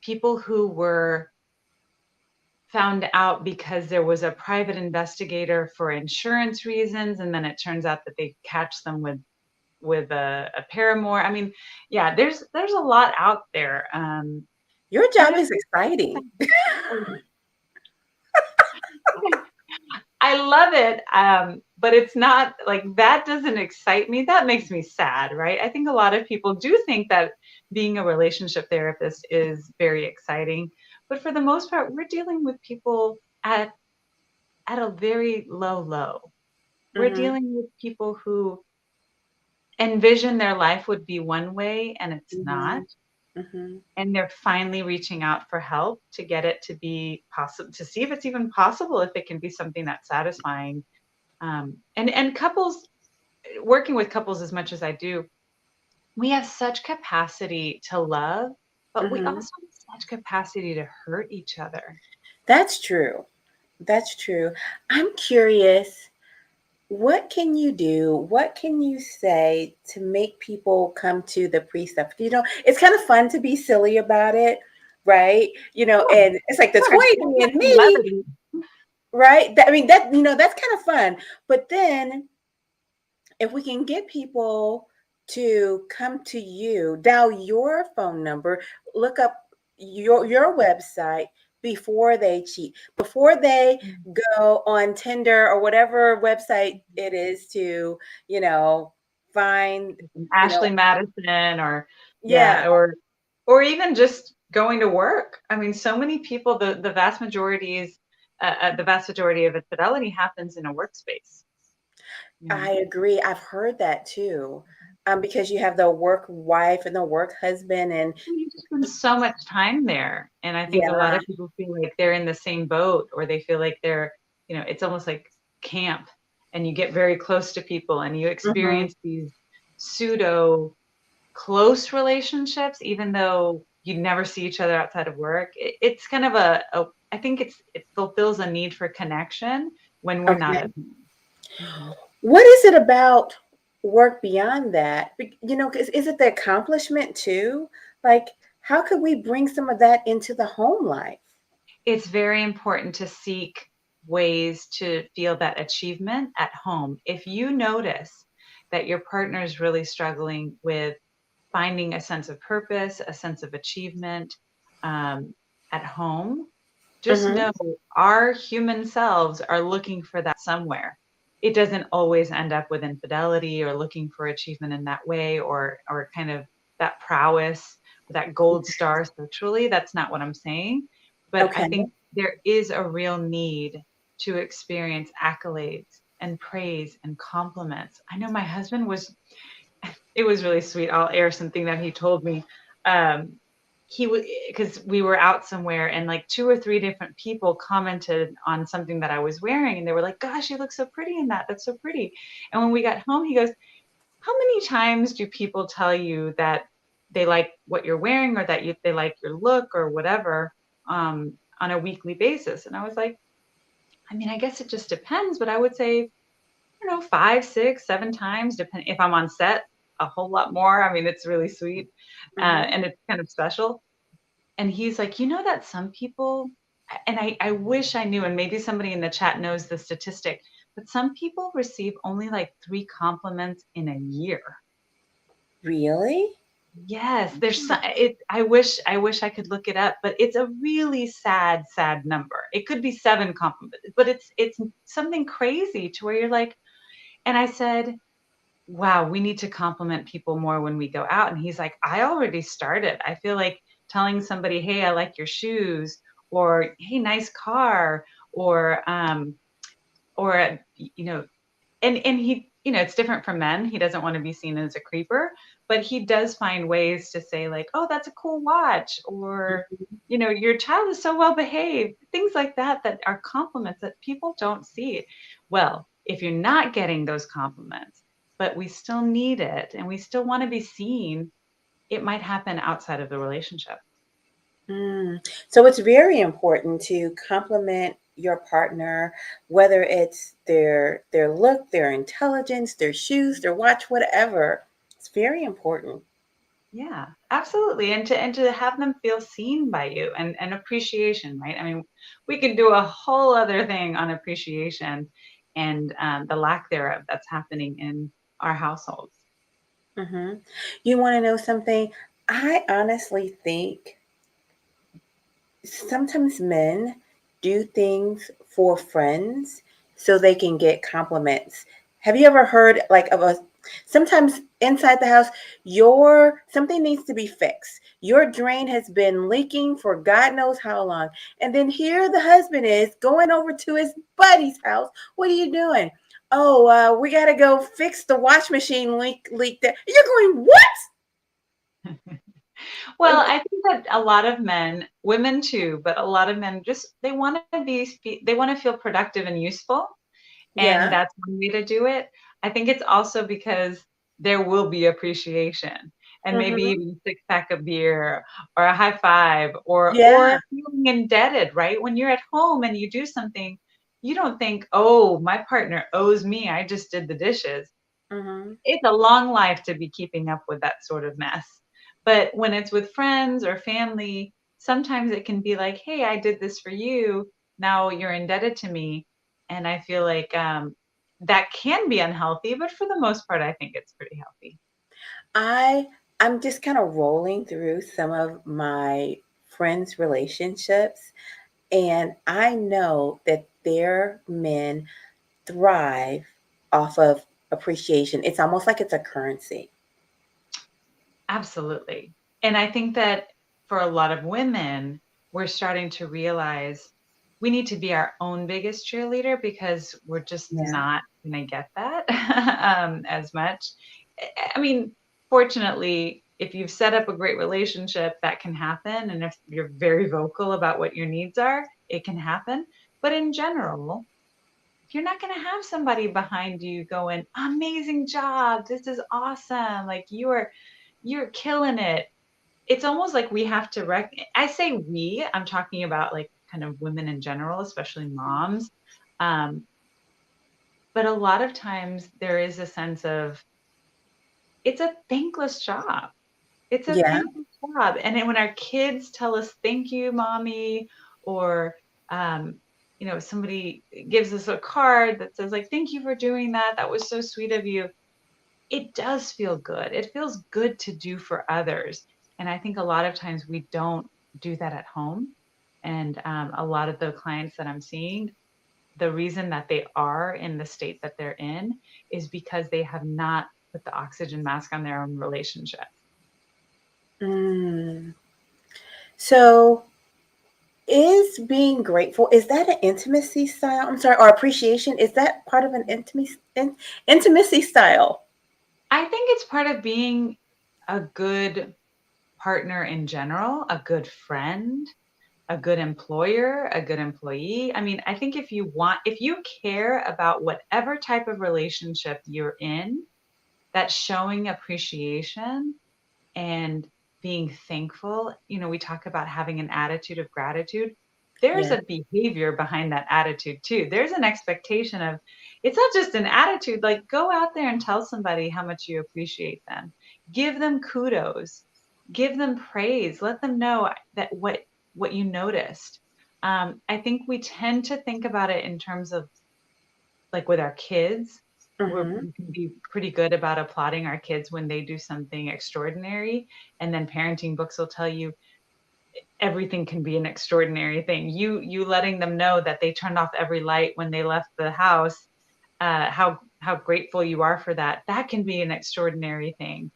people who were found out because there was a private investigator for insurance reasons, and then it turns out that they catch them with a paramour. I mean, yeah, there's a lot out there. Your And job is exciting. I love it, but it's not like that doesn't excite me. That makes me sad, right? I think a lot of people do think that being a relationship therapist is very exciting, but for the most part, we're dealing with people at a very low. We're Mhm, dealing with people who envision their life would be one way and it's not. mhm, mhm. And they're finally reaching out for help to get it to be possible, to see if it's even possible, if it can be something that's satisfying. And couples, working with couples as much as I do, we have such capacity to love, but we also Mhm. have such capacity to hurt each other. That's true. That's true. I'm curious, what can you do? What can you say to make people come to the precept? It's kind of fun to be silly about it, right? Yeah, And it's like the of course, let's 23 have and some me, levity. right? I mean, that's kind of fun. But then if we can get people to come to you, dial your phone number, look up your website before they cheat, before they go on Tinder or whatever website it is to, you know, find, you know, Ashley Madison or yeah, yeah, or even just going to work. I mean, so many people, the vast majority of infidelity happens in a workspace. You know, I agree. I've heard that too. Because you have the work wife and the work husband, and you just spend so much time there, and I think a lot yeah. of people feel like they're in the same boat, or they feel like they're, it's almost like camp, and you get very close to people, and you Mhm. experience these pseudo close relationships, even though you never see each other outside of work. It's kind of I think it fulfills a need for connection when we're not Okay. at home. Mhm. What is it about work beyond that? 'Cause is it the accomplishment too? Like, how could we bring some of that into the home life? It's very important to seek ways to feel that achievement at home. If you notice that your partner is really struggling with finding a sense of purpose, a sense of achievement um, at home, just Mhm. know our human selves are looking for that somewhere. It doesn't always end up with infidelity or looking for achievement in that way, or kind of that prowess, that gold star sexually. That's not what I'm saying. But I Okay. think there is a real need to experience accolades and praise and compliments. I know my husband was, it was really sweet. I'll air something that he told me. Um, he would, because we were out somewhere and like 2 or 3 different people commented on something that I was wearing, and they were like, gosh, you look so pretty in that. That's so pretty. And when we got home, he goes, how many times do people tell you that they like what you're wearing, or that they like your look or whatever, on a weekly basis? And I was like, I mean, I guess it just depends, but I would say, I don't know, 5, 6, 7 times, depending if I'm on set, a whole lot more. I mean, it's really sweet, Mm-hmm. and it's kind of special. And he's like, you know that some people, and I wish I knew, and maybe somebody in the chat knows the statistic, but some people receive only like 3 compliments in a year. Really? Yes, there's it. I wish I could look it up, but it's a really sad, sad number. It could be 7 compliments, but it's something crazy to where you're like, and I said, wow, we need to compliment people more when we go out. And he's like, I already started. I feel like telling somebody, hey, I like your shoes, or hey, nice car, or you know, and he, it's different from men. He doesn't want to be seen as a creeper, but he does find ways to say like, oh, that's a cool watch, or your child is so well behaved, things like that, that are compliments that people don't see. Well, if you're not getting those compliments, but we still need it and we still want to be seen, it might happen outside of the relationship. So it's very important to compliment your partner, whether it's their look, their intelligence, their shoes, their watch, whatever. It's very important. Yeah, absolutely. And to have them feel seen by you, and appreciation, right? I mean, we could do a whole other thing on appreciation, and the lack thereof that's happening in our households. Hmm. You want to know something? I honestly think sometimes men do things for friends so they can get compliments. Have you ever heard like of a sometimes inside the house your something needs to be fixed. Your drain has been leaking for God knows how long. And then here the husband is going over to his buddy's house. What are you doing? Oh, we got to go fix the wash machine leak there. You're going, what? Well, I think that a lot of men, women too, but a lot of men just they want to feel productive and useful, and Yeah. that's one way to do it. I think it's also because there will be appreciation, and maybe Hmm. even a 6-pack of beer, or a high five, or Yeah. feeling indebted, right? When you're at home and you do something, you don't think, oh, my partner owes me, I just did the dishes. Hmm. It's a long life to be keeping up with that sort of mess. But when it's with friends or family, sometimes it can be like, hey, I did this for you. Now you're indebted to me. And I feel like that can be unhealthy, but for the most part, I think it's pretty healthy. I I'm just kind of rolling through some of my friends' relationships, and I know that their men thrive off of appreciation. It's almost like it's a currency. Absolutely. And I think that for a lot of women, we're starting to realize we need to be our own biggest cheerleader, because we're just Yeah. not going to get that as much. I mean, fortunately, if you've set up a great relationship, that can happen. And if you're very vocal about what your needs are, it can happen. But in general, you're not going to have somebody behind you going, amazing job, this is awesome, like you're killing it. It's almost like we have to I say we, I'm talking about like kind of women in general, especially moms. um, but a lot of times there is a sense of, it's a thankless job. It's a Yeah. thankless job. And then when our kids tell us, thank you, mommy, or, um, somebody gives us a card that says, like, thank you for doing that. That was so sweet of you. It does feel good. It feels good to do for others. And I think a lot of times we don't do that at home. And a lot of the clients that I'm seeing, the reason that they are in the state that they're in is because they have not put the oxygen mask on their own relationship. Mm. So is being grateful, is that an intimacy style? I'm sorry, or appreciation? Is that part of an intimacy style? I think it's part of being a good partner in general, a good friend, a good employer, a good employee. I mean, I think if you care about whatever type of relationship you're in, that showing appreciation and being thankful, we talk about having an attitude of gratitude. There's Yeah. a behavior behind that attitude too. There's an expectation of, it's not just an attitude, like go out there and tell somebody how much you appreciate them. Give them kudos, give them praise, let them know that what you noticed. I think we tend to think about it in terms of like with our kids, Mm-hmm. we can be pretty good about applauding our kids when they do something extraordinary. And then parenting books will tell you everything can be an extraordinary thing. You letting them know that they turned off every light when they left the house, how grateful you are for that. That can be an extraordinary thing.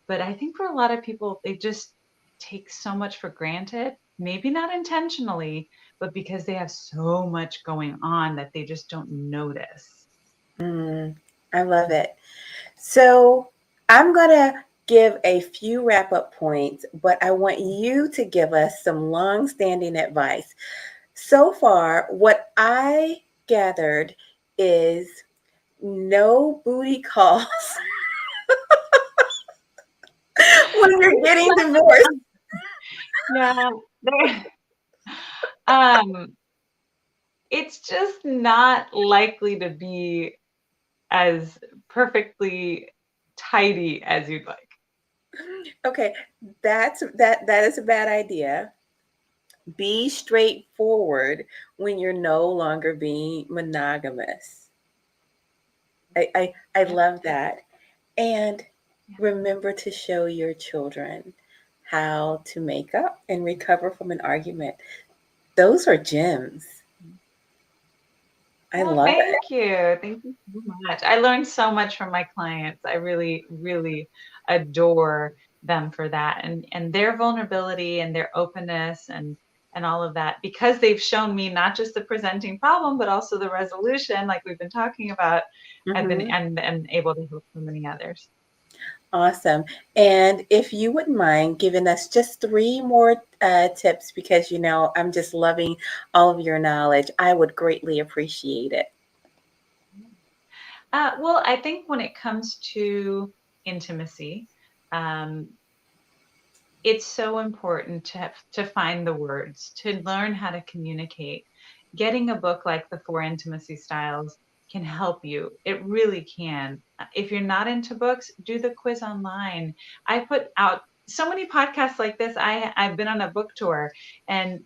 But I think for a lot of people, they just take so much for granted, maybe not intentionally, but because they have so much going on that they just don't notice. I love it. So I'm going to give a few wrap up points, but I want you to give us some long standing advice. So far, what I gathered is no booty calls when you're getting divorced. Yeah. Um, it's just not likely to be as perfectly tidy as you'd like. Okay, that is a bad idea. Be straightforward when you're no longer being monogamous. I love that. And remember to show your children how to make up and recover from an argument. Those are gems. I Well, love it. thank you. Thank you so much. I learned so much from my clients. I really, really adore them for that and their vulnerability and their openness and all of that because they've shown me not just the presenting problem but also the resolution like we've been talking about. I've been Mhm. and able to help so many others. Awesome. And if you wouldn't mind giving us just three more tips, because I'm just loving all of your knowledge, I would greatly appreciate it. Well, I think when it comes to intimacy, um, it's so important to find the words, to learn how to communicate. Getting a book like The Four Intimacy Styles can help you. It really can. If you're not into books, do the quiz online. I put out so many podcasts like this. I've been on a book tour and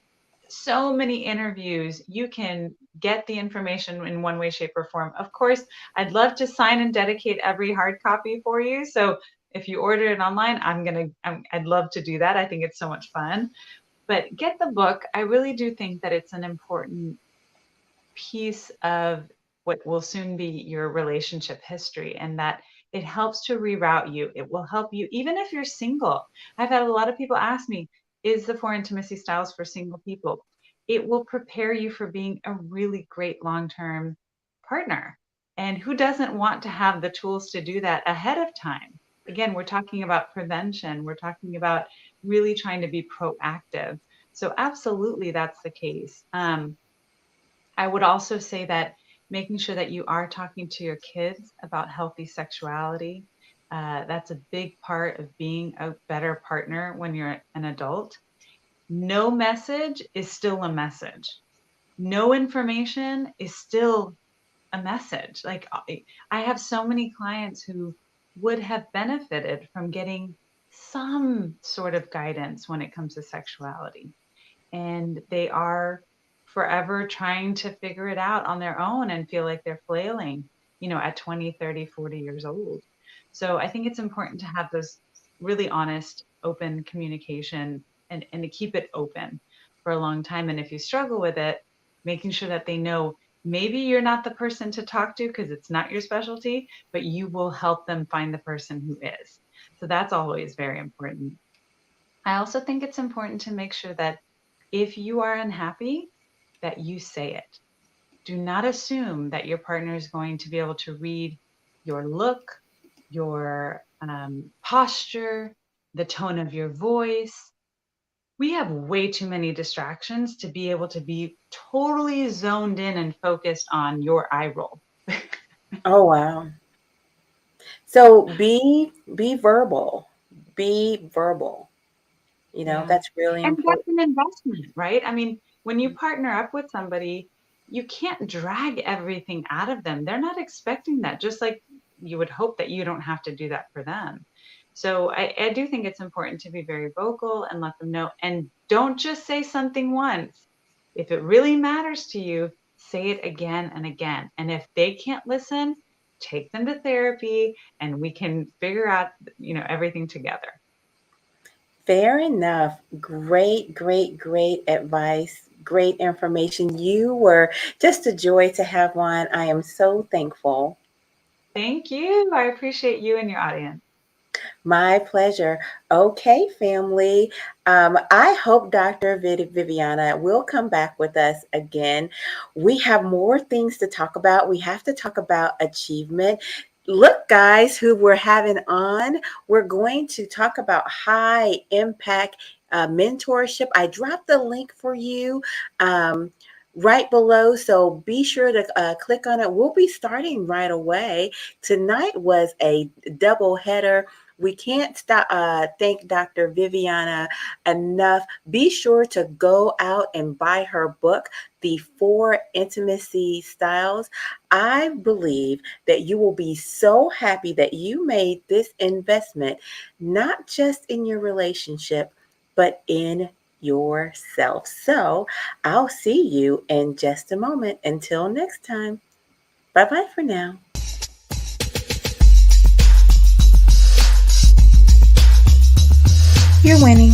so many interviews. You can get the information in one way, shape, or form. Of course, I'd love to sign and dedicate every hard copy for you. So if you order it online, I'd love to do that. I think it's so much fun. But get the book. I really do think that it's an important piece of what will soon be your relationship history, and that it helps to reroute you. It will help you, even if you're single. I've had a lot of people ask me, is the Four Intimacy Styles for single people? It will prepare you for being a really great long-term partner. And who doesn't want to have the tools to do that ahead of time? Again, we're talking about prevention. We're talking about really trying to be proactive. So absolutely, that's the case. I would also say that making sure that you are talking to your kids about healthy sexuality, that's a big part of being a better partner when you're an adult. No message is still a message. No information is still a message. Like I have so many clients who would have benefited from getting some sort of guidance when it comes to sexuality, and they are forever trying to figure it out on their own and feel like they're flailing, at 20, 30, 40 years old. So I think it's important to have those really honest, open communication and to keep it open for a long time. And if you struggle with it, making sure that they know maybe you're not the person to talk to because it's not your specialty, but you will help them find the person who is. So that's always very important. I also think it's important to make sure that if you are unhappy, that you say it. Do not assume that your partner is going to be able to read your look, your posture, the tone of your voice. We have way too many distractions to be able to be totally zoned in and focused on your eye roll. Oh, wow. So be verbal. Be verbal. Yeah. That's really And important. that's an investment, right? I mean, when you partner up with somebody, you can't drag everything out of them. They're not expecting that, just like you would hope that you don't have to do that for them. So I do think it's important to be very vocal and let them know. And don't just say something once. If it really matters to you, say it again and again. And if they can't listen, take them to therapy and we can figure out, everything together. Fair enough. Great, great, great advice. Great information. You were just a joy to have on. I am so thankful. Thank you. I appreciate you and your audience. My pleasure. Okay, family. I hope Dr. Viviana will come back with us again. We have more things to talk about. We have to talk about achievement. Look, guys, who we're having on, we're going to talk about high impact mentorship. I dropped the link for you. Right below. So be sure to click on it. We'll be starting right away. Tonight was a double header. We can't stop thank Dr. Viviana enough. Be sure to go out and buy her book, The 4 Intimacy Styles. I believe that you will be so happy that you made this investment, not just in your relationship, but in yourself. So I'll see you in just a moment. Until next time. Bye-bye for now. You're winning.